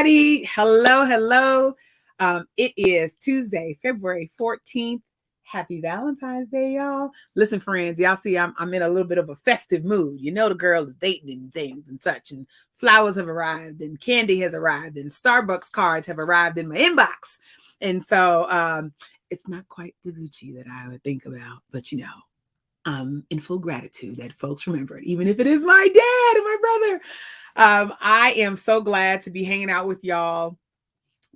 everybody. Hello, hello. It is Tuesday, February 14th. Happy Valentine's Day, y'all. Listen, friends, y'all see I'm in a little bit of a festive mood. You know the girl is dating and things and such, and flowers have arrived, and candy has arrived, and Starbucks cards have arrived in my inbox. And so it's not quite the Gucci that I would think about, but you know, in full gratitude that folks remember it, even if it is my dad and my brother. I am so glad to be hanging out with y'all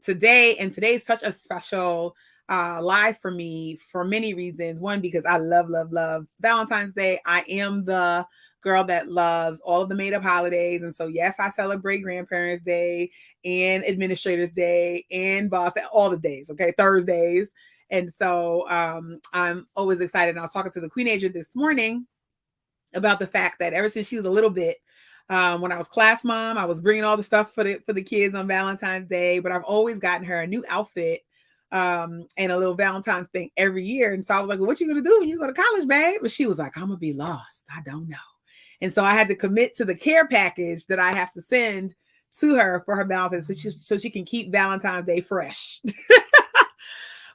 today. And today is such a special live for me for many reasons. One, because I love Valentine's Day. I am the girl that loves all of the made up holidays. And so, yes, I celebrate Grandparents' Day and Administrators' Day and Boss Day, all the days, okay, Thursdays. And so I'm always excited. And I was talking to the Queenager this morning about the fact that ever since she was a little bit, when I was class mom, I was bringing all the stuff for the kids on Valentine's Day, but I've always gotten her a new outfit and a little Valentine's thing every year. And so I was like, well, what you going to do when you go to college, babe? But she was like, I'm going to be lost. I don't know. And so I had to commit to the care package that I have to send to her for her Valentine's so she can keep Valentine's Day fresh.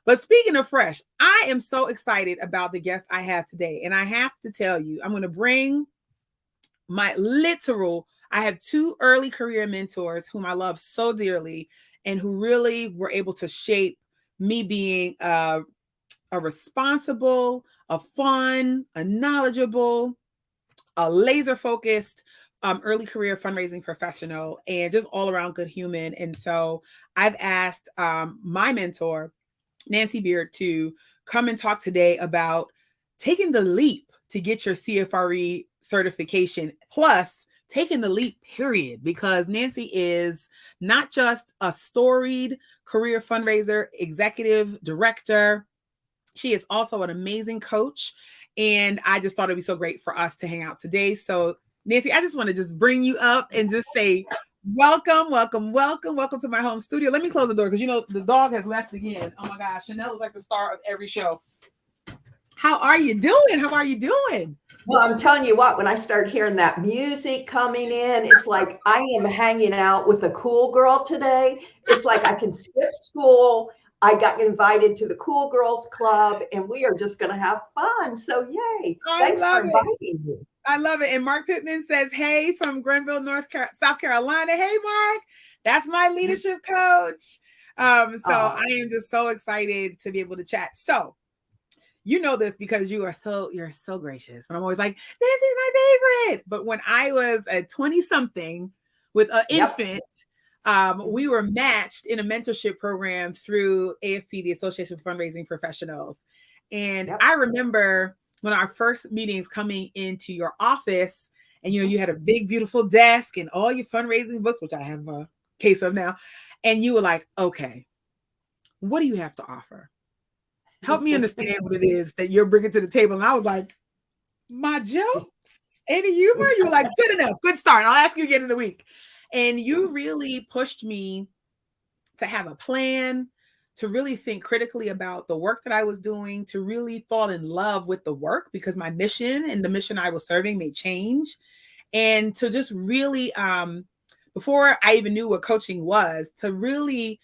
But speaking of fresh, I am so excited about the guest I have today. And I have to tell you, I'm going to bring I have two early career mentors whom I love so dearly and who really were able to shape me being a responsible, a fun, a knowledgeable, a laser focused early career fundraising professional and just all around good human. And so I've asked my mentor, Nancy Beard, to come and talk today about taking the leap to get your CFRE certification, plus taking the leap, period, because Nancy is not just a storied career fundraiser, executive director. She is also an amazing coach. And I just thought it'd be so great for us to hang out today. So Nancy, I just want to just bring you up and just say, welcome to my home studio. Let me close the door because, you know, the dog has left again. Oh my gosh, Chanel is like the star of every show. How are you doing? Well, I'm telling you what, when I started hearing that music coming in, it's like I am hanging out with a cool girl today. It's like I can skip school. I got invited to the Cool Girls Club, and we are just going to have fun. So, yay. Thanks for inviting me. I love it. And Mark Pittman says, hey, from Grenville, South Carolina. Hey, Mark. That's my leadership coach. I am just so excited to be able to chat. So, you know this because you're so gracious. And I'm always like, Nancy's my favorite. But when I was a 20-something with an infant, we were matched in a mentorship program through AFP, the Association of Fundraising Professionals. And I remember when our first meetings coming into your office, and you know, you had a big, beautiful desk and all your fundraising books, which I have a case of now. And you were like, okay, what do you have to offer? Help me understand what it is that you're bringing to the table. And I was like, my jokes, any humor? You were like, good enough, good start. I'll ask you again in a week. And you really pushed me to have a plan, to really think critically about the work that I was doing, to really fall in love with the work because my mission and the mission I was serving may change. And to just really, before I even knew what coaching was, to really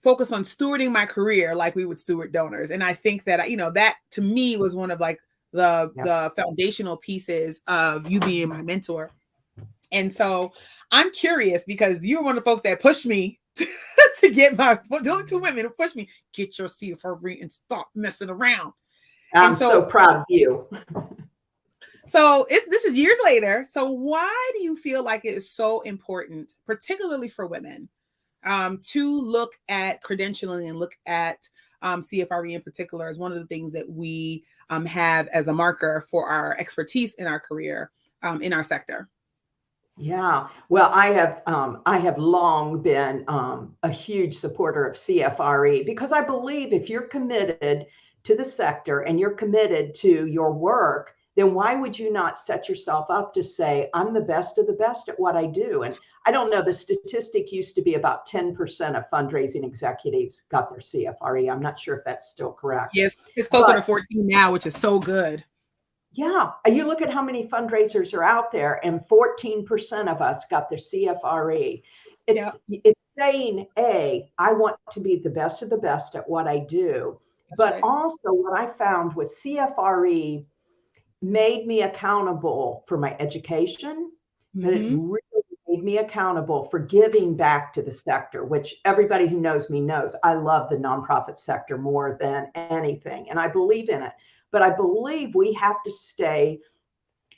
focus on stewarding my career like we would steward donors. And I think that, you know, that to me was one of like the foundational pieces of you being my mentor. And so I'm curious because you're one of the folks that pushed me to get the only two women who pushed me, get your CFRE and stop messing around. I'm so proud of you. So this is years later. So why do you feel like it is so important, particularly for women, to look at credentialing and look at CFRE in particular as one of the things that we have as a marker for our expertise in our career in our sector? Yeah, well, I have long been a huge supporter of CFRE because I believe if you're committed to the sector and you're committed to your work, then why would you not set yourself up to say, I'm the best of the best at what I do? And I don't know, the statistic used to be about 10% of fundraising executives got their CFRE. I'm not sure if that's still correct. Yes, it's closer to 14 now, which is so good. Yeah, you look at how many fundraisers are out there, and 14% of us got their CFRE. It's saying, I want to be the best of the best at what I do. But also what I found was CFRE made me accountable for my education, but it really made me accountable for giving back to the sector, which everybody who knows me knows I love the nonprofit sector more than anything. And I believe in it. But I believe we have to stay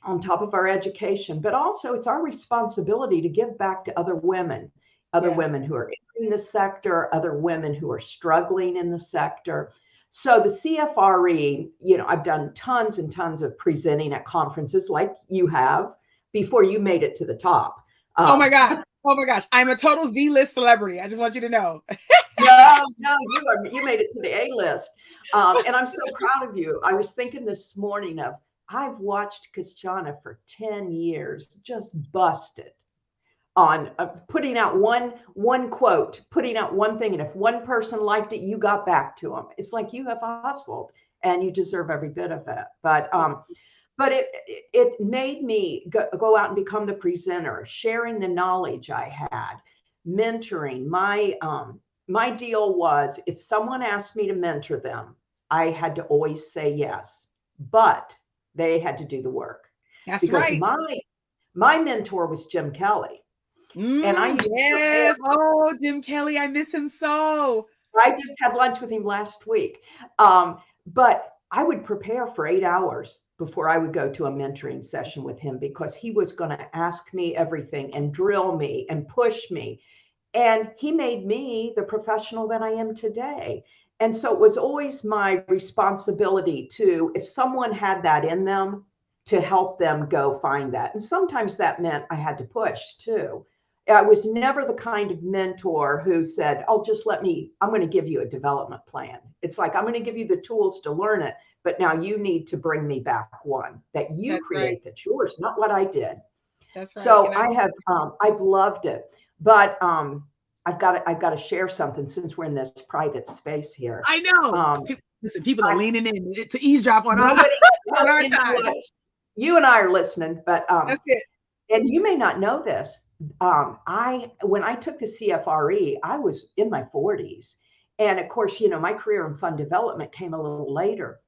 on top of our education, but also it's our responsibility to give back to other women who are in the sector, other women who are struggling in the sector. So the CFRE, I've done tons and tons of presenting at conferences like you have before you made it to the top. Oh my gosh. I'm a total Z-list celebrity. I just want you to know. No, you made it to the A-list. And I'm so proud of you. I was thinking this morning I've watched Kishshana for 10 years, just busted on putting out one quote, putting out one thing. And if one person liked it, you got back to them. It's like you have hustled and you deserve every bit of it. But it made me go out and become the presenter, sharing the knowledge I had, mentoring. My deal was if someone asked me to mentor them, I had to always say yes, but they had to do the work. That's because right. My mentor was Jim Kelly. And I Jim Kelly, I miss him so. I just had lunch with him last week. But I would prepare for 8 hours before I would go to a mentoring session with him, because he was going to ask me everything and drill me and push me. And he made me the professional that I am today. And so it was always my responsibility to, if someone had that in them, to help them go find that. And sometimes that meant I had to push too. I was never the kind of mentor who said, I'm going to give you a development plan. It's like, I'm going to give you the tools to learn it, but now you need to bring me back one that you create that's yours, not what I did. That's right. So I've loved it, but I've got to share something since we're in this private space here. I know. People are leaning in to eavesdrop on our time. You and I are listening, but that's it. And you may not know this. When I took the CFRE, I was in my 40s. And of course, my career in fund development came a little later.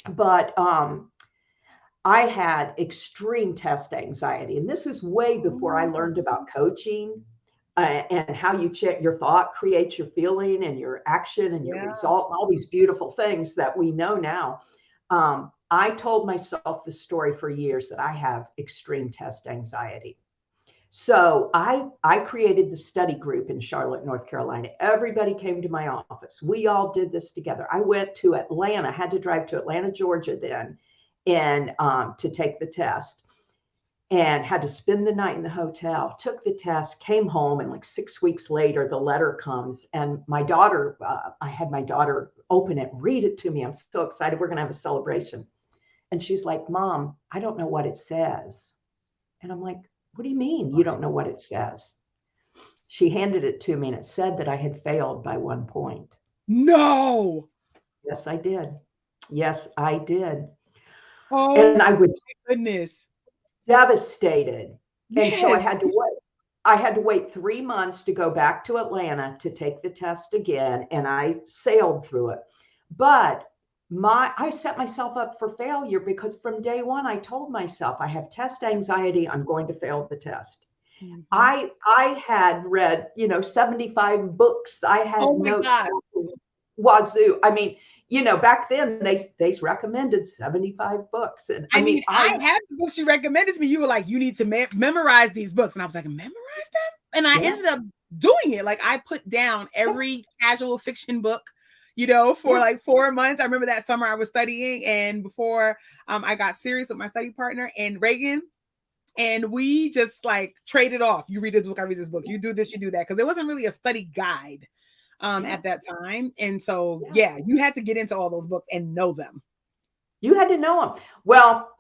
But I had extreme test anxiety. And this is way before I learned about coaching and how your thought creates your feeling and your action and your result, and all these beautiful things that we know now. I told myself the story for years that I have extreme test anxiety. So I created the study group in Charlotte, North Carolina. Everybody came to my office. We all did this together. I went to Atlanta, had to drive to Atlanta, Georgia then, and to take the test, and had to spend the night in the hotel, took the test, came home, and like 6 weeks later, the letter comes. And my daughter, I had my daughter open it, read it to me. I'm so excited. We're going to have a celebration. And she's like, Mom, I don't know what it says. And I'm like, what do you mean you don't know what it says? She handed it to me and it said that I had failed by 1 point. No. Yes, I did. Yes, I did. Oh, and I was goodness. Devastated. Yes. And so I had to wait 3 months to go back to Atlanta to take the test again. And I sailed through it. But I set myself up for failure, because from day one, I told myself I have test anxiety. I'm going to fail the test. Mm-hmm. I had read, 75 books. I had notes. Wazoo. I mean, back then they recommended 75 books. And I mean, I had the books you recommended to me. You were like, you need to memorize these books. And I was like, memorize them? And I ended up doing it. Like, I put down every casual fiction book, for like 4 months. I remember that summer I was studying, and before I got serious with my study partner and Reagan, and we just like traded off. You read this book, I read this book. You do this, you do that. Because there wasn't really a study guide at that time. And so, you had to get into all those books and know them. You had to know them. Well,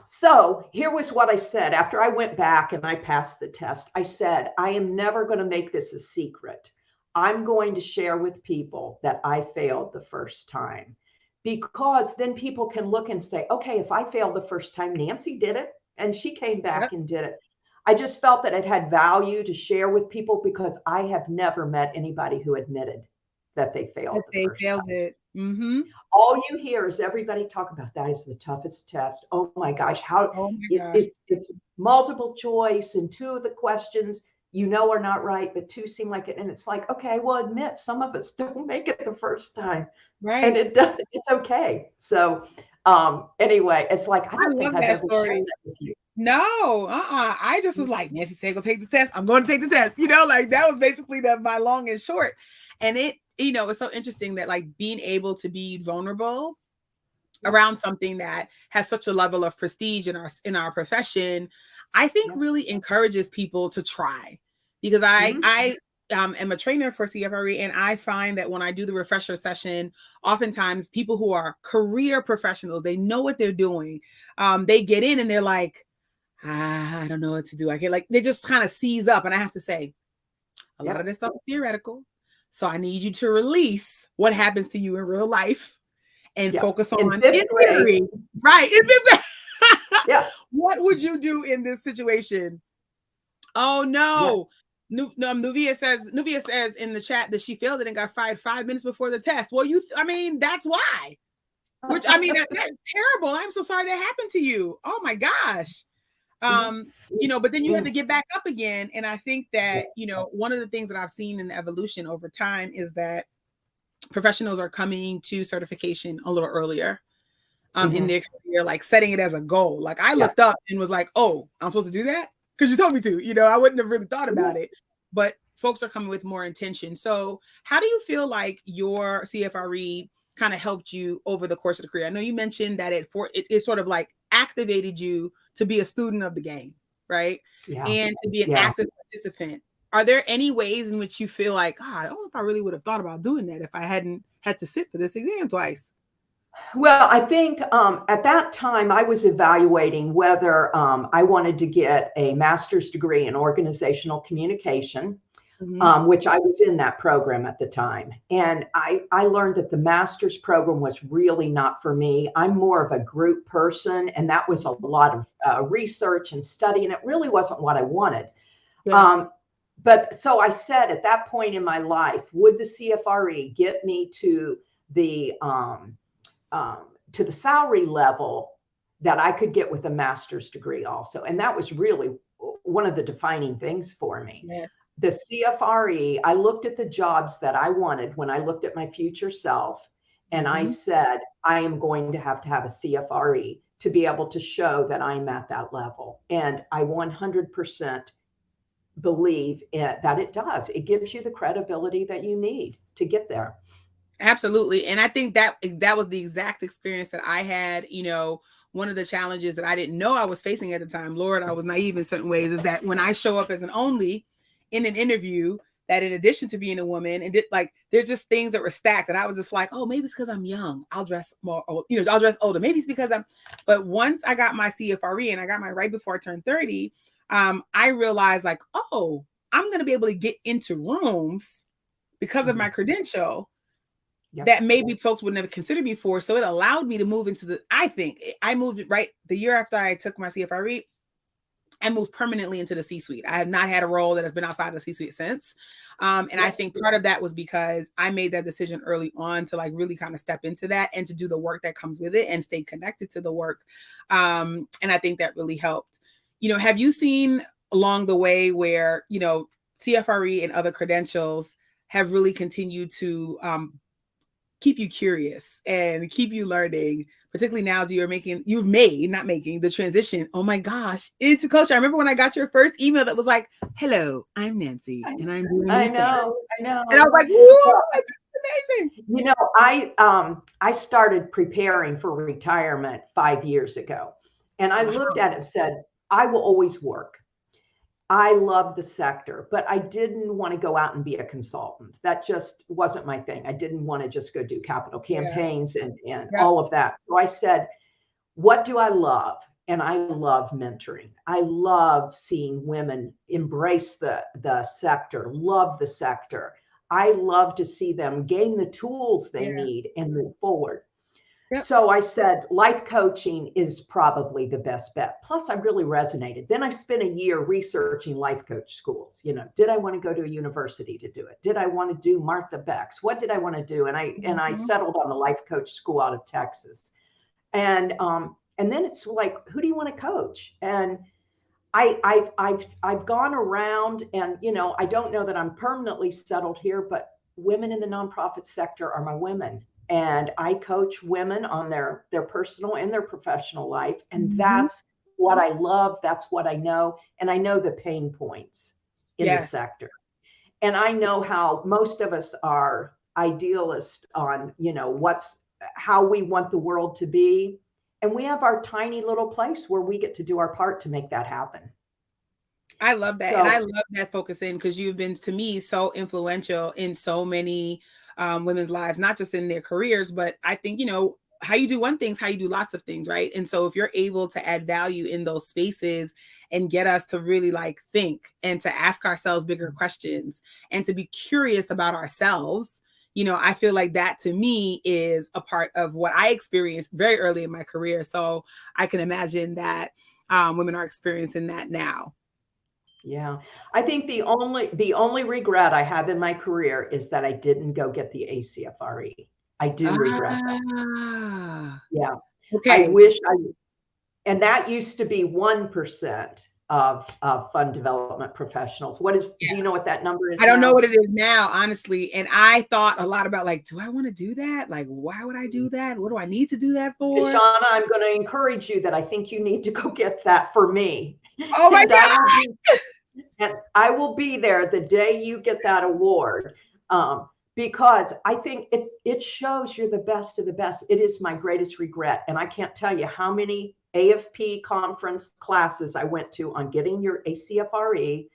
so here was what I said. After I went back and I passed the test, I said, I am never going to make this a secret. I'm going to share with people that I failed the first time, because then people can look and say, okay, if I failed the first time, Nancy did it and she came back and did it. I just felt that it had value to share with people because I have never met anybody who admitted that they failed the first time. it. Mm-hmm. All you hear is everybody talk about that is the toughest test. Oh my gosh, Oh my gosh. it's multiple choice, and 2 of the questions are not right, but 2 seem like it. And it's like, okay, well, admit some of us don't make it the first time. Right. And it's okay. So anyway, it's like, I don't think I've ever shared that with you. No, I just was like, Nancy said, go take the test. I'm going to take the test. Like that was basically my long and short. And it, it's so interesting that like being able to be vulnerable around something that has such a level of prestige in our profession, I think really encourages people to try, because I am a trainer for CFRE, and I find that when I do the refresher session, oftentimes people who are career professionals, they know what they're doing. They get in and they're like, I don't know what to do. I get like, they just kind of seize up. And I have to say, a lot of this stuff is theoretical. So I need you to release what happens to you in real life and focus on in theory. Right. What would you do in this situation? Oh no. Nuvia says in the chat that she failed it and got fired 5 minutes before the test. Well, that's why. Which that's terrible. I'm so sorry that happened to you. Oh my gosh. But then you have to get back up again. And I think that, one of the things that I've seen in the evolution over time is that professionals are coming to certification a little earlier in their career, like setting it as a goal. Like I looked up and was like, oh, I'm supposed to do that? Because you told me to, I wouldn't have really thought about it, but folks are coming with more intention. So how do you feel like your CFRE kind of helped you over the course of the career? I know you mentioned that it sort of like activated you to be a student of the game, right? Yeah. And to be an active participant. Are there any ways in which you feel like, I don't know if I really would have thought about doing that if I hadn't had to sit for this exam twice? Well, I think at that time I was evaluating whether I wanted to get a master's degree in organizational communication, which I was in that program at the time. And I learned that the master's program was really not for me. I'm more of a group person, and that was a lot of research and study, and it really wasn't what I wanted. Yeah. But so I said at that point in my life, would the CFRE get me to the salary level that I could get with a master's degree also? And that was really one of the defining things for me. Yeah. The CFRE, I looked at the jobs that I wanted when I looked at my future self, and I said, I am going to have a CFRE to be able to show that I'm at that level. And I 100% believe that it does. It gives you the credibility that you need to get there. Absolutely. And I think that was the exact experience that I had. One of the challenges that I didn't know I was facing at the time, Lord, I was naive in certain ways, is that when I show up as an only in an interview, that in addition to being a woman, and there's just things that were stacked that I was just like, oh, maybe it's because I'm young, I'll dress more, I'll dress older. Maybe it's because but once I got my CFRE and I got my right before I turned 30, I realized like, oh, I'm going to be able to get into rooms because of my credential that maybe folks would never consider me for. So it allowed me to move into I moved right the year after I took my CFRE. I moved permanently into the C-suite. I have not had a role that has been outside of the C-suite since. And I think part of that was because I made that decision early on to like really kind of step into that and to do the work that comes with it and stay connected to the work. And I think that really helped. Have you seen along the way where, CFRE and other credentials have really continued to keep you curious and keep you learning, particularly now as you've made the transition, oh my gosh, into culture? I remember when I got your first email that was like, hello, I'm Nancy and I'm doing I know. And I was like, whoa, that's amazing. I started preparing for retirement 5 years ago, and I looked at it and said, I will always work. I love the sector, but I didn't want to go out and be a consultant. That just wasn't my thing. I didn't want to just go do capital campaigns and all of that. So I said, what do I love? And I love mentoring. I love seeing women embrace the sector, love the sector. I love to see them gain the tools they need and move forward. Yep. So I said, life coaching is probably the best bet. Plus, I really resonated. Then I spent a year researching life coach schools. You know, did I want to go to a university to do it? Did I want to do Martha Beck's? What did I want to do? And I settled on the life coach school out of Texas. And then it's like, who do you want to coach? And I've gone around, and you know, I don't know that I'm permanently settled here, but women in the nonprofit sector are my women, and I coach women on their personal and their professional life, and that's what I love. That's what I know, and I know the pain points in the sector, and I know how most of us are idealists on, you know, how we want the world to be. And we have our tiny little place where we get to do our part to make that happen. I love that. And I love that focusing, because you've been, to me, so influential in so many women's lives, not just in their careers, but I think, you know, how you do one thing is how you do lots of things, right? And so if you're able to add value in those spaces and get us to really like think and to ask ourselves bigger questions and to be curious about ourselves, you know, I feel like that to me is a part of what I experienced very early in my career. So I can imagine that women are experiencing that now. Yeah. I think the only regret I have in my career is that I didn't go get the ACFRE. I do regret that. Yeah. Okay. I wish and that used to be 1% of fund development professionals. Do you know what that number is? I don't know what it is now, honestly. And I thought a lot about, like, do I want to do that? Like, why would I do that? What do I need to do that for? Kishshana, I'm going to encourage you that I think you need to go get that for me. Oh my God. And I will be there the day you get that award, because I think it shows you're the best of the best. It is my greatest regret. And I can't tell you how many AFP conference classes I went to on getting your ACFRE,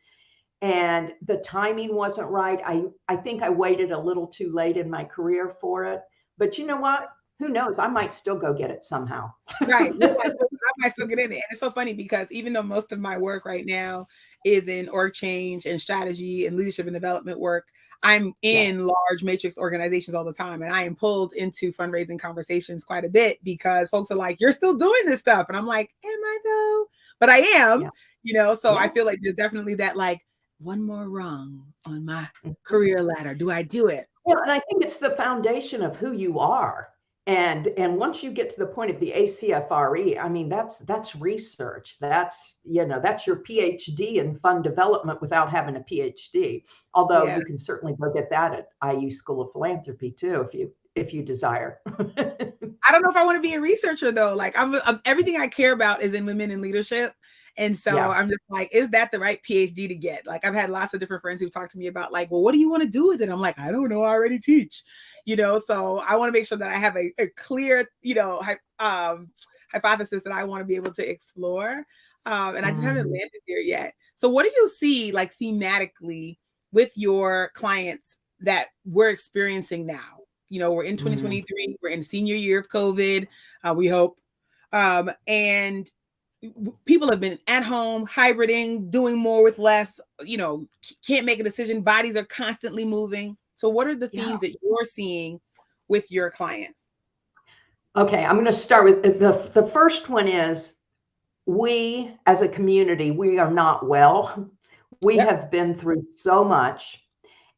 and the timing wasn't right. I think I waited a little too late in my career for it. But you know what? Who knows? I might still go get it somehow. Right. I might still get in it. And it's so funny because even though most of my work right now is in org change and strategy and leadership and development work, I'm in large matrix organizations all the time. And I am pulled into fundraising conversations quite a bit because folks are like, you're still doing this stuff. And I'm like, am I though? But I am, you know, so I feel like there's definitely that, like, one more rung on my career ladder. Do I do it? Yeah. And I think it's the foundation of who you are. And once you get to the point of the ACFRE, I mean, that's research. That's, you know, that's your PhD in fund development without having a PhD. Although you can certainly go get that at IU School of Philanthropy too, if you desire. I don't know if I want to be a researcher though. Like I'm everything I care about is in women in leadership. And so I'm just like, is that the right PhD to get? Like, I've had lots of different friends who talk to me about, like, well, what do you want to do with it? I'm like, I don't know. I already teach, you know? So I want to make sure that I have a clear, you know, hypothesis that I want to be able to explore. And I just haven't landed there yet. So what do you see, like, thematically with your clients that we're experiencing now? You know, we're in 2023, we're in the senior year of COVID, we hope. And people have been at home, hybriding, doing more with less, you know, can't make a decision. Bodies are constantly moving. So what are the themes that you're seeing with your clients? Okay, I'm going to start with the first one is, we as a community, we are not well. We have been through so much,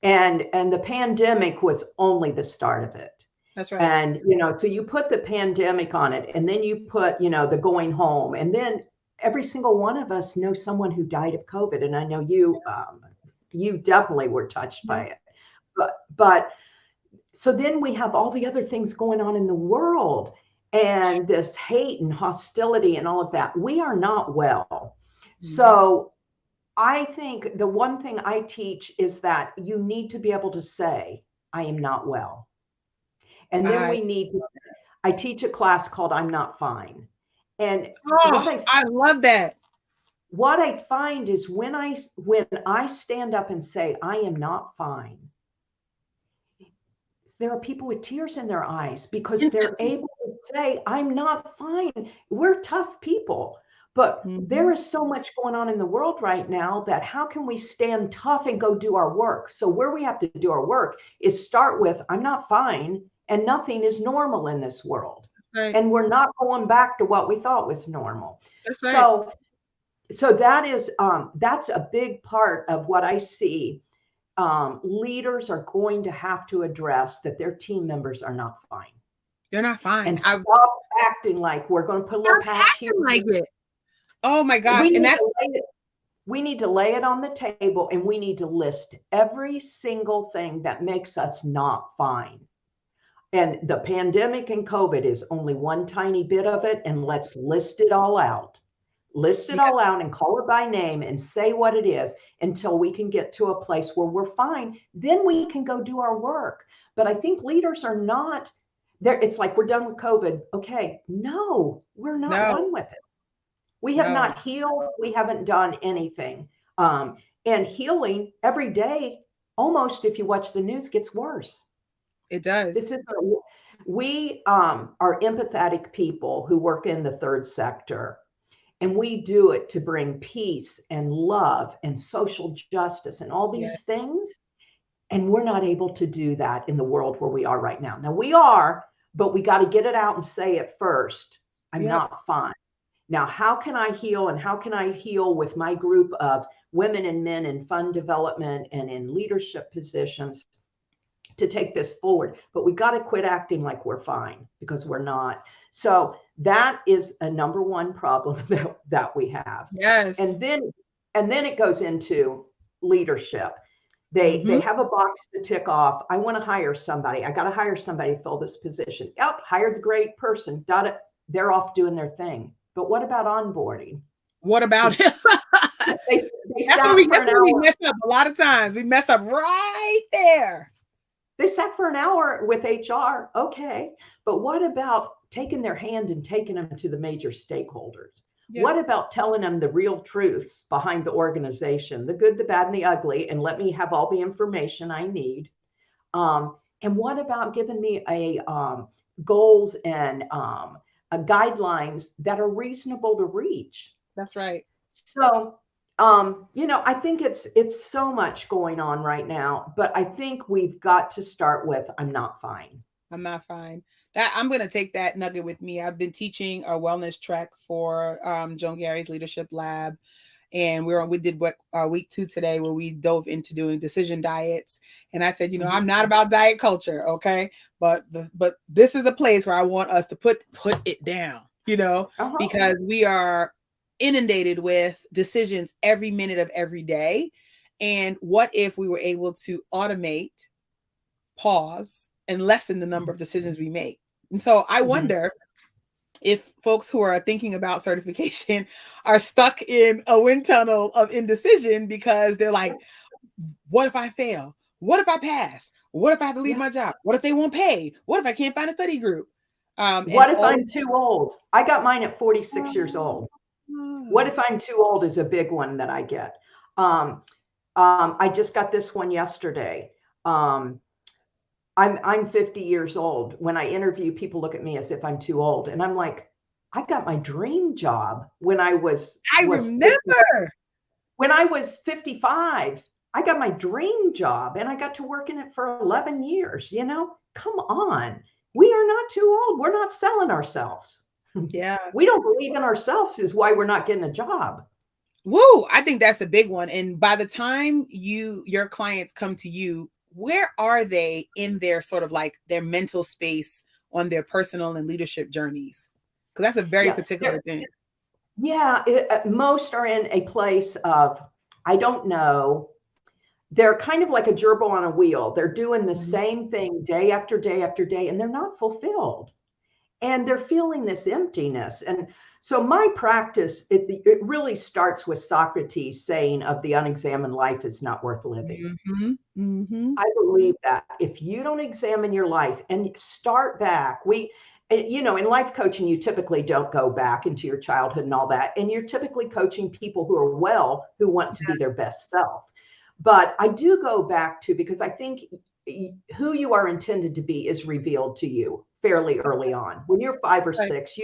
and the pandemic was only the start of it. That's right. And, you know, so you put the pandemic on it, and then you put, you know, the going home, and then every single one of us knows someone who died of COVID. And I know you, you definitely were touched by it, but so then we have all the other things going on in the world, and this hate and hostility and all of that. We are not well. So I think the one thing I teach is that you need to be able to say, I am not well. And then I teach a class called I'm Not Fine. And I love that. What I find is when I stand up and say, I am not fine, there are people with tears in their eyes because they're able to say, I'm not fine. We're tough people, but there is so much going on in the world right now that how can we stand tough and go do our work? So where we have to do our work is start with, I'm not fine. And nothing is normal in this world. right. And we're not going back to what we thought was normal. That's right. So that is, that's a big part of what I see. Leaders are going to have to address that their team members are not fine. They're not fine. And stop acting like we're going to put a little patch here. Like it. Oh my gosh. We need to lay it on the table, and we need to list every single thing that makes us not fine. And the pandemic and COVID is only one tiny bit of it. And let's list it all out. List it all out and call it by name and say what it is until we can get to a place where we're fine. Then we can go do our work. But I think leaders are not there. It's like, we're done with COVID. Okay. No, we're not done with it. We have not healed. We haven't done anything. And healing every day, almost, if you watch the news, gets worse. It does. We are empathetic people who work in the third sector, and we do it to bring peace and love and social justice and all these things. And we're not able to do that in the world where we are right now. Now we are, but we got to get it out and say it first. I'm not fine. Now, how can I heal, and how can I heal with my group of women and men in fund development and in leadership positions to take this forward? But we got to quit acting like we're fine, because we're not. So that is a number one problem that we have. Yes. And then it goes into leadership. They have a box to tick off. I want to hire somebody. I got to hire somebody to fill this position. Yep, hired the great person. Got it. They're off doing their thing. But what about onboarding? What about it? That's where we mess up a lot of times. We mess up right there. They sat for an hour with HR. Okay. But what about taking their hand and taking them to the major stakeholders? Yeah. What about telling them the real truths behind the organization, the good, the bad, and the ugly, and let me have all the information I need? And what about giving me goals and guidelines that are reasonable to reach? That's right. So, I think it's so much going on right now, but I think we've got to start with, I'm not fine. I'm not fine. I'm going to take that nugget with me. I've been teaching a wellness trek for Joan Gary's Leadership Lab. And we did week 2 today, where we dove into doing decision diets. And I said, I'm not about diet culture. Okay. But this is a place where I want us to put it down, because we are inundated with decisions every minute of every day. And what if we were able to automate, pause, and lessen the number of decisions we make? And so I wonder if folks who are thinking about certification are stuck in a wind tunnel of indecision, because they're like, what if I fail? What if I pass? What if I have to leave my job? What if they won't pay? What if I can't find a study group? What if I'm too old? I got mine at 46 years old. What if I'm too old is a big one that I get. I just got this one yesterday. I'm 50 years old. When I interview, people look at me as if I'm too old. And I'm like, I got my dream job when I was. remember. When I was 55, I got my dream job, and I got to work in it for 11 years. Come on. We are not too old. We're not selling ourselves. Yeah. We don't believe in ourselves is why we're not getting a job. Woo. I think that's a big one. And by the time your clients come to you, where are they in their sort of like their mental space on their personal and leadership journeys? Because that's a very particular thing. Yeah. Most are in a place of, I don't know. They're kind of like a gerbil on a wheel. They're doing the same thing day after day after day, and they're not fulfilled. And they're feeling this emptiness. And so my practice, it really starts with Socrates saying, of the unexamined life is not worth living. I believe that if you don't examine your life and start back, in life coaching, you typically don't go back into your childhood and all that. And you're typically coaching people who are who want to be their best self. But I do go back to, because I think who you are intended to be is revealed to you fairly early on. When you're 5 or 6,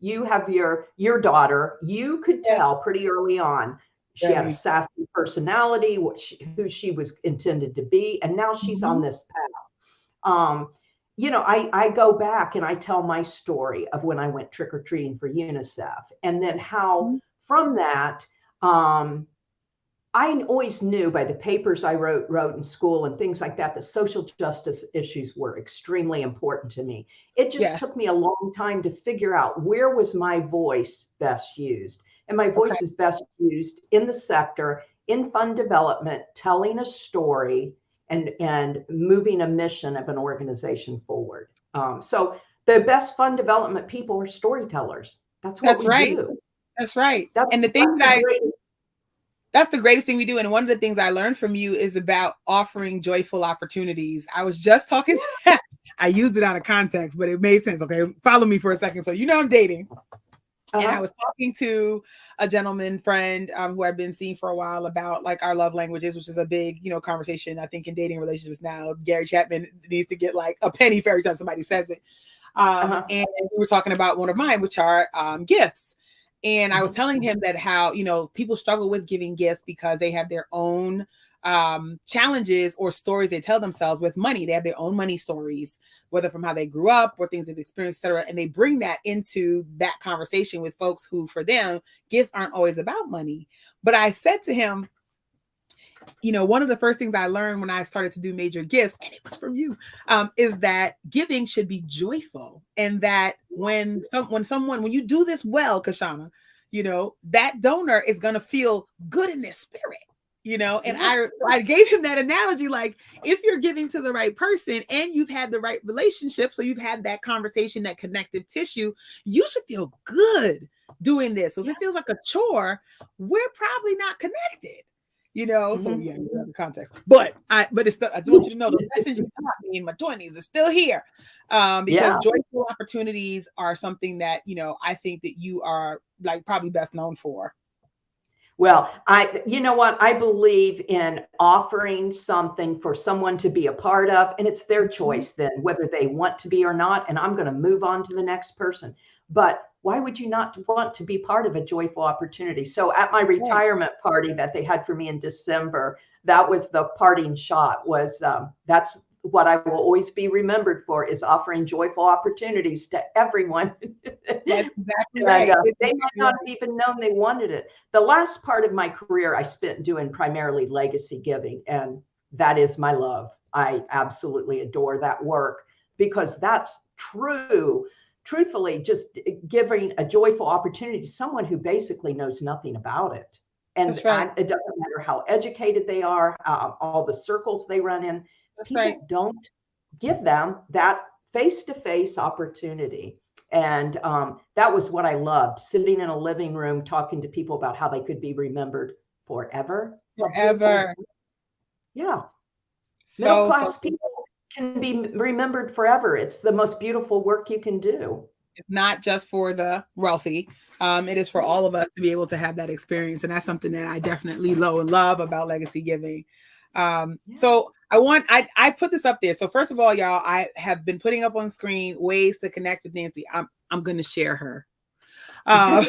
you have your daughter, you could tell pretty early on, she had a sassy personality, who she was intended to be, and now she's on this path. I go back and I tell my story of when I went trick-or-treating for UNICEF, and then how from that, I always knew by the papers I wrote in school and things like that, the social justice issues were extremely important to me. It just took me a long time to figure out where was my voice best used. And my voice is best used in the sector, in fund development, telling a story and moving a mission of an organization forward. So the best fund development people are storytellers. That's what we do. That's right. And the thing that's the greatest thing we do. And one of the things I learned from you is about offering joyful opportunities. I was just talking to I used it out of context, but it made sense. Okay, follow me for a second. So I'm dating. And I was talking to a gentleman friend who I've been seeing for a while about like our love languages, which is a big, conversation. I think in dating relationships now, Gary Chapman needs to get like a penny for every time somebody says it. And we were talking about one of mine, which are gifts. And I was telling him that how, people struggle with giving gifts because they have their own challenges or stories they tell themselves with money. They have their own money stories, whether from how they grew up or things they've experienced, et cetera. And they bring that into that conversation with folks who, for them, gifts aren't always about money. But I said to him, one of the first things I learned when I started to do major gifts, and it was from you, is that giving should be joyful. And that when you do this well, Kishshana, that donor is going to feel good in their spirit, and I gave him that analogy, like if you're giving to the right person and you've had the right relationship, so you've had that conversation, that connective tissue, you should feel good doing this. So if it feels like a chore, we're probably not connected. So you have the context, but I just want you to know the message you taught me in my 20s is still here, because joyful opportunities are something that, I think that you are like probably best known for. Well, you know what? I believe in offering something for someone to be a part of, and it's their choice then, whether they want to be or not, and I'm going to move on to the next person. But why would you not want to be part of a joyful opportunity? So at my retirement party that they had for me in December, that was the parting shot, was that's what I will always be remembered for, is offering joyful opportunities to everyone. That's exactly right. They might not have even known they wanted it. The last part of my career I spent doing primarily legacy giving, and that is my love. I absolutely adore that work because that's truthfully, just giving a joyful opportunity to someone who basically knows nothing about it. And it doesn't matter how educated they are, all the circles they run in. People don't give them that face-to-face opportunity. And that was what I loved, sitting in a living room, talking to people about how they could be remembered forever. Yeah. Middle-class people can be remembered forever. It's the most beautiful work you can do. It's not just for the wealthy. It is for all of us to be able to have that experience. And that's something that I definitely love about legacy giving. So I put this up there. So first of all, y'all, I have been putting up on screen ways to connect with Nancy. I'm going to share her. But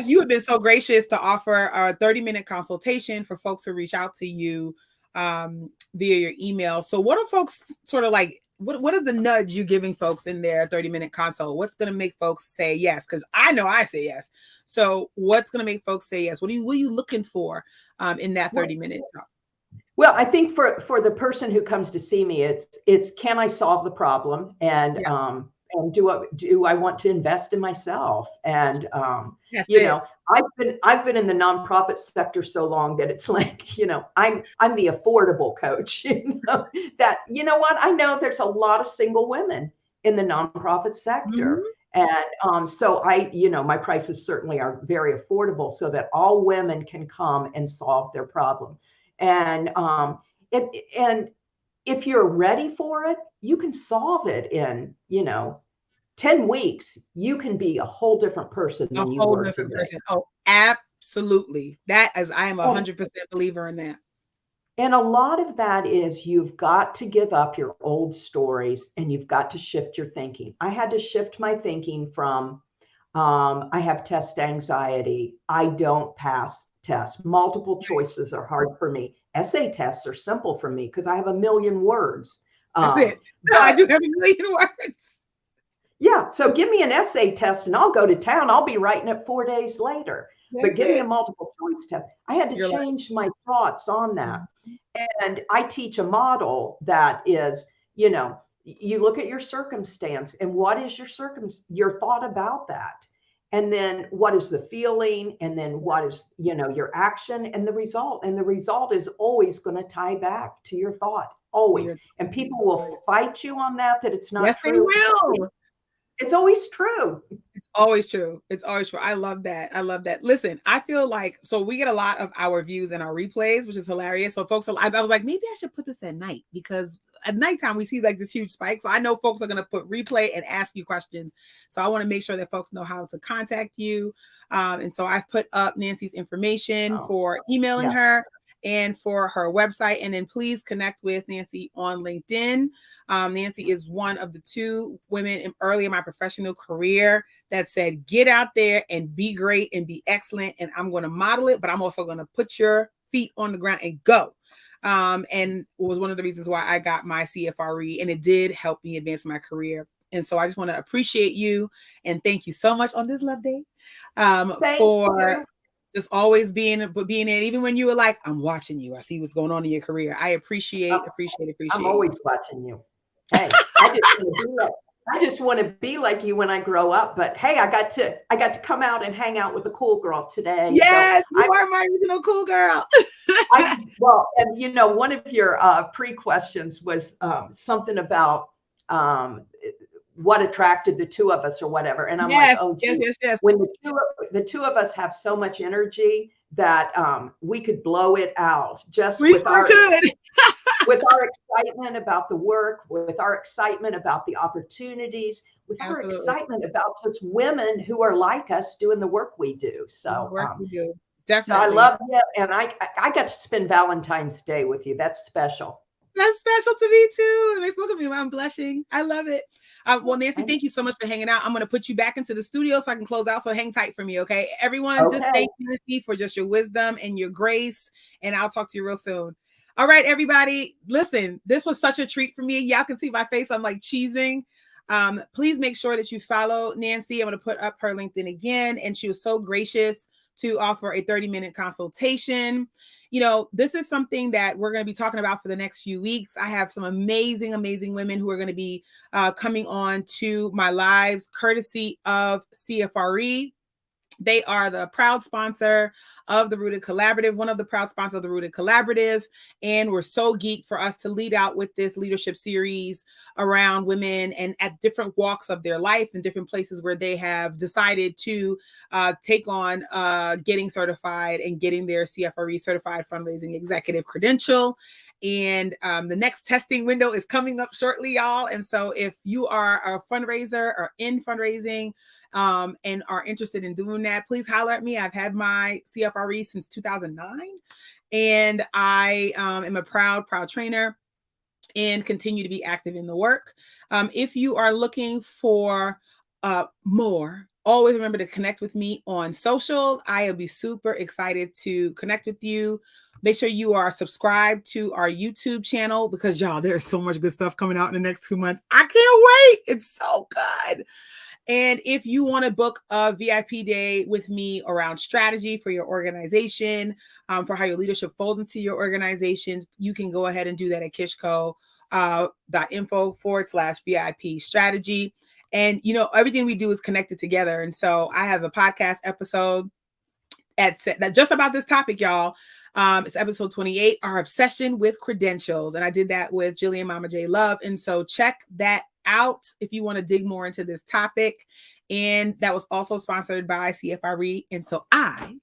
you have been so gracious to offer a 30-minute consultation for folks who reach out to you via your email. So what are folks sort of like, what is the nudge you giving folks in their 30-minute consult? What's going to make folks say yes? Because I know I say yes. So what's going to make folks say yes? What are you looking for in that 30-minute talk? Well, I think for the person who comes to see me, it's can I solve the problem, and do I want to invest in myself? And I've been in the nonprofit sector so long that it's like, I'm the affordable coach. That I know there's a lot of single women in the nonprofit sector. And so my prices certainly are very affordable so that all women can come and solve their problem. And if you're ready for it, you can solve it in 10 weeks. You can be a whole different person than you were today. Oh, absolutely. I am 100% believer in that. And a lot of that is you've got to give up your old stories and you've got to shift your thinking. I had to shift my thinking from I have test anxiety. I don't pass tests. Multiple choices are hard for me. Essay tests are simple for me because I have a million words. That's it. I do have a million words. Yeah. So give me an essay test and I'll go to town. I'll be writing it 4 days later. But give me a multiple choice test. I had to change my thoughts on that. And I teach a model that is, you know, you look at your circumstance and what is your thought about that? And then what is the feeling? And then what is, you know, your action and the result? And the result is always going to tie back to your thought, always. And people will fight you on that it's not true. Yes, they will. It's always true. It's always true. It's always true. I love that. I love that. Listen, I feel like, so we get a lot of our views and our replays, which is hilarious. So folks, I was like, maybe I should put this at night because at nighttime we see like this huge spike. So I know folks are going to put replay and ask you questions. So I want to make sure that folks know how to contact you. And so I've put up Nancy's information for emailing her and for her website. And then please connect with Nancy on LinkedIn. Nancy is one of the 2 women early in my professional career that said, get out there and be great and be excellent. And I'm going to model it, but I'm also going to put your feet on the ground and go. And it was one of the reasons why I got my CFRE, and it did help me advance my career. And so I just want to appreciate you and thank you so much on this love day for just always being in, even when you were like, I'm watching you. I see what's going on in your career. I appreciate. I'm always watching you. Hey, I just want to be like you when I grow up. But hey, I got to come out and hang out with a cool girl today. Yes, so you are my original cool girl. Well, and you know, one of your pre-questions was something about what attracted the 2 of us or whatever. And I'm like, oh, geez. Yes. When the two of us have so much energy that we could blow it out just with our excitement about the work, with our excitement about the opportunities, with our excitement about just women who are like us doing the work we do. So Definitely. So I love you. And I got to spend Valentine's Day with you. That's special. That's special to me too. Look at me. I'm blushing. I love it. Well, Nancy, thank you so much for hanging out. I'm going to put you back into the studio so I can close out. So hang tight for me. Okay. Everyone, just thank you, Nancy, for just your wisdom and your grace. And I'll talk to you real soon. All right, everybody. Listen, this was such a treat for me. Y'all can see my face. I'm like cheesing. Please make sure that you follow Nancy. I'm going to put up her LinkedIn again. And she was so gracious to offer a 30-minute consultation. You know, this is something that we're going to be talking about for the next few weeks. I have some amazing, amazing women who are going to be coming on to my lives, courtesy of CFRE. They are the proud sponsor of the Rooted Collaborative, one of the proud sponsors of the Rooted Collaborative. And we're so geeked for us to lead out with this leadership series around women and at different walks of their life and different places where they have decided to take on getting certified and getting their CFRE certified fundraising executive credential. And the next testing window is coming up shortly, y'all. And so if you are a fundraiser or in fundraising and are interested in doing that, please holler at me. I've had my CFRE since 2009, and I am a proud trainer and continue to be active in the work. If you are looking for more, always remember to connect with me on social. I will be super excited to connect with you. Make sure you are subscribed to our YouTube channel because, y'all, there's so much good stuff coming out in the next 2 months. I can't wait. It's so good. And if you want to book a VIP day with me around strategy for your organization, for how your leadership folds into your organizations, you can go ahead and do that at kishco.info/VIP strategy. And, you know, everything we do is connected together. And so I have a podcast episode that just about this topic, y'all. It's episode 28, our obsession with credentials. And I did that with Jillian Mama J Love. And so check that out if you want to dig more into this topic. And that was also sponsored by CFRE. And so I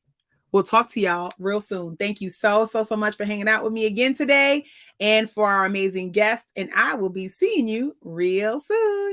will talk to y'all real soon. Thank you so much for hanging out with me again today and for our amazing guests. And I will be seeing you real soon.